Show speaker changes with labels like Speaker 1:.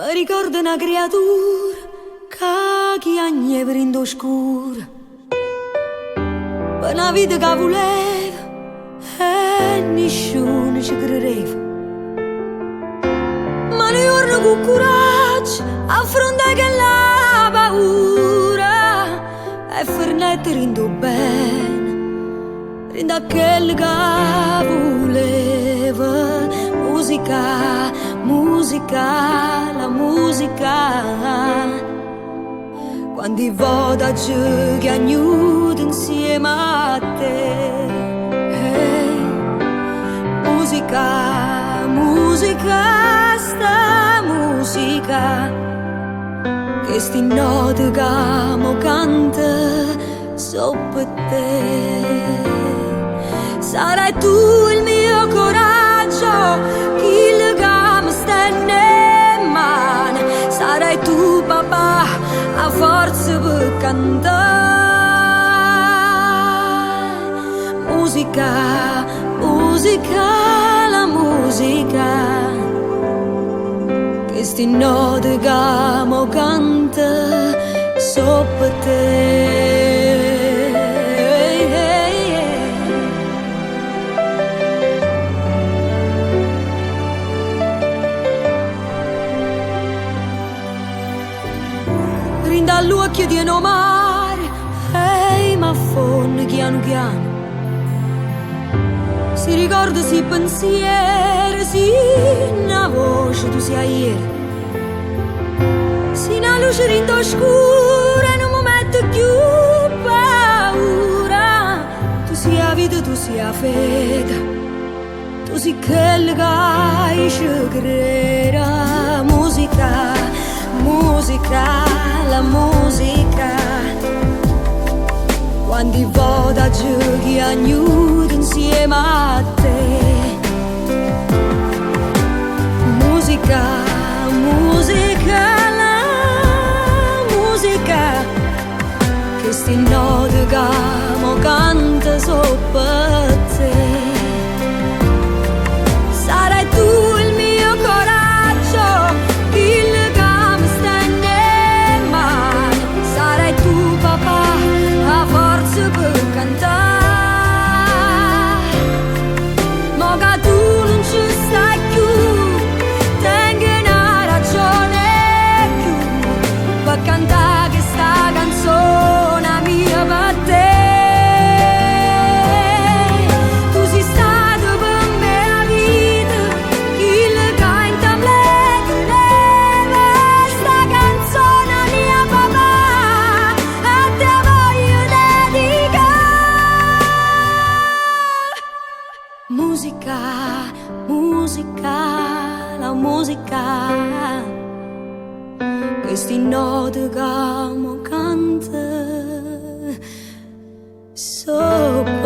Speaker 1: Mi ricorda una creatura che chiagna per in oscuro, per una vita che voleva e nessuno ci credeva. Ma noi giorno con coraggio affrontai che la paura e Fernette rindo bene, rindo a quel che voleva. Musica, musica, la musica. Quando vado che aiuto insieme a te. Musica, musica, sta musica, che sti note che mo canta sopra te. Sarai tu il mio coraggio, chi che mi sta in mano. Sarai tu papà, a forza per cantare. Musica, musica, la musica, che sti note che mo canta sopra te. Rinda all'occhio di un mare, ehi ma fonne piano piano. Si ricorda, si pensiero, si una voce tu sia ieri. Si una luce rinda oscura, non mi mette più paura. Tu sia vita, tu sia fede, tu sei quella che ci creda. Musica, musica, la musica. Quando vado a giochi aiuto insieme a te. Musica, musica, la musica, che sti note che mo canta sopra te. Sarai tu il mio coraggio, il che mi sta in mano. Sarai tu papà, a forza per cantare. Ma che tu non ci stai più, tengo una ragione più per cantare questa canzone mia per te. Tu sei stato per me la vita, il che in te me teneva. Sta canzone mia papà, a te voglio dedicare. Musica, musica, la musica, questi note che mo canta sopra